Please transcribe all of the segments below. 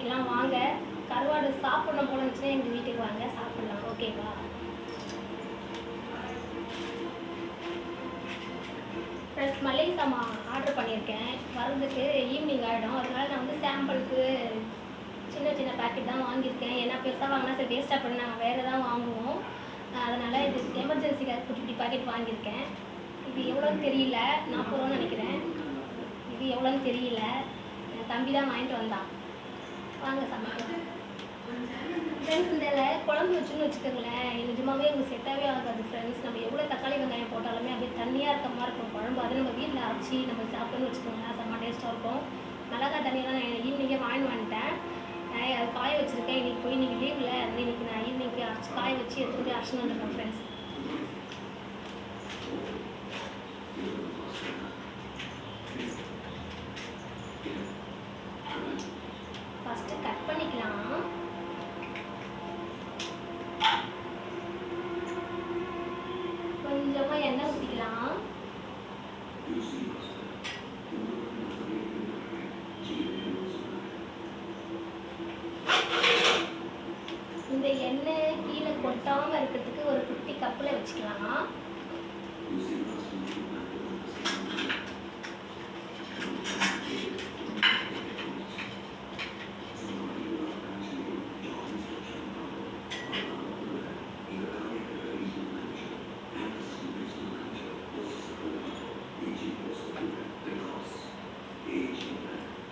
பண்ணிக்கலாம். வாங்க, கருவாடு சாப்பிடணும் போல இருந்துச்சுன்னா எங்கள் வீட்டுக்கு வாங்க, சாப்பிட்லாம். ஓகேவா? ஃப்ரெண்ட்ஸ், மளிகை சாமான் ஆர்டர் பண்ணியிருக்கேன். வரதுக்கு ஈவினிங் ஆகிடும். அதனால நான் வந்து சாம்பிளுக்கு சின்ன சின்ன பேக்கெட் தான் வாங்கியிருக்கேன். ஏன்னா பெருசாக வாங்கினா சரி வேஸ்ட்டாக பண்ணி நாங்கள் வேறு தான் வாங்குவோம். அதனால் இது எமர்ஜென்சிக்காக குட்டி குட்டி பேக்கெட் வாங்கியிருக்கேன். இது எவ்வளோன்னு தெரியல, 40 ரூபான்னு நினைக்கிறேன். இது எவ்வளோன்னு தெரியல, என் தம்பி தான் வாங்கிட்டு வந்தான். வாங்க சமைக்கலாம். ஃப்ரெண்ட்ஸ், இந்த குழம்பு வச்சுன்னு வச்சுக்கோங்களேன், நிஜமாகவே உங்களுக்கு செட்டாகவே ஆகாது ஃப்ரெண்ட்ஸ். நம்ம எவ்வளோ தக்காளி வெங்காயம் போட்டாலுமே அப்படியே தண்ணியாக இருக்க மாதிரி இருக்கும் குழம்பு. அது நம்ம வீட்டில் அரைச்சி நம்ம சாப்பிட்டோன்னு வச்சுக்கோங்களேன், செம்ம டேஸ்ட்டாக இருக்கும். மிளகாய் தண்ணியெல்லாம் நான் ஈவினிங்கே வாங்கிட்டு வந்துட்டேன். அது காய வச்சுருக்கேன். இன்றைக்கி போய் இன்றைக்கி லீவில் அதனால் இன்றைக்கி நான் ஈவினிங்க்கு அரைச்சி காய வச்சு எடுத்துகிட்டு போய் அரைச்சின்னு வந்துருக்கேன் ஃப்ரெண்ட்ஸ். ஃபஸ்ட்டு கட் பண்ணிக்கலாம். கொஞ்சமாக எண்ணெய் ஊற்றிக்கலாம். இந்த எண்ணெய் கீழே கொட்டாமல் இருக்கிறதுக்கு ஒரு குட்டி கப்பில் வச்சுக்கலாம்.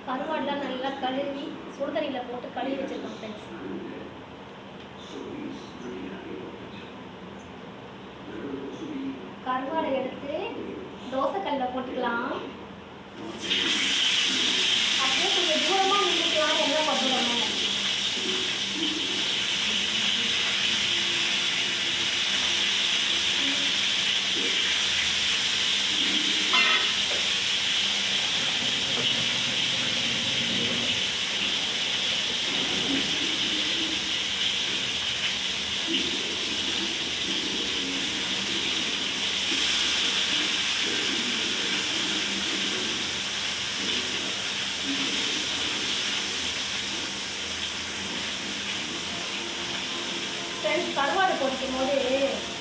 கருவாடெலாம் நல்லா கழுவி சுடுதண்ணியில் போட்டு கழுவி வச்சுருக்கோம் ஃப்ரெண்ட்ஸ். கருவாடை எடுத்து தோசைக்கல்லில் போட்டுக்கலாம். அப்படியே கொஞ்சம் தூரமாக நின்றுக்கலாம், எண்ணெய் போட்டுக்கணும். ஃப்ரெண்ட்ஸ், கருவாடு பொரிக்கும் போது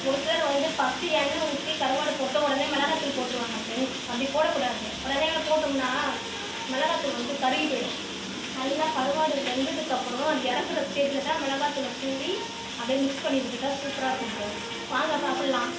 ஒரு சிலர் வந்து ஃபஸ்ட்டு எண்ணெய் ஊற்றி கருவாடு போட்ட உடனே மிளகாத்தூள் போட்டுருவாங்க ஃப்ரெண்ட்ஸ். அப்படி போடக்கூடாது. உடனே போட்டோம்னா மிளகாத்தூள் வந்து கருகி போயிடும். நல்லா கருவாடு வெந்ததுக்கப்புறம் அது இறக்குற ஸ்டேஜில் தான் மிளகாத்தூளை தூவி அப்படியே மிக்ஸ் பண்ணி விட்டுட்டா சூப்பராக இருக்கும். வாங்க சாப்பிட்லாம்.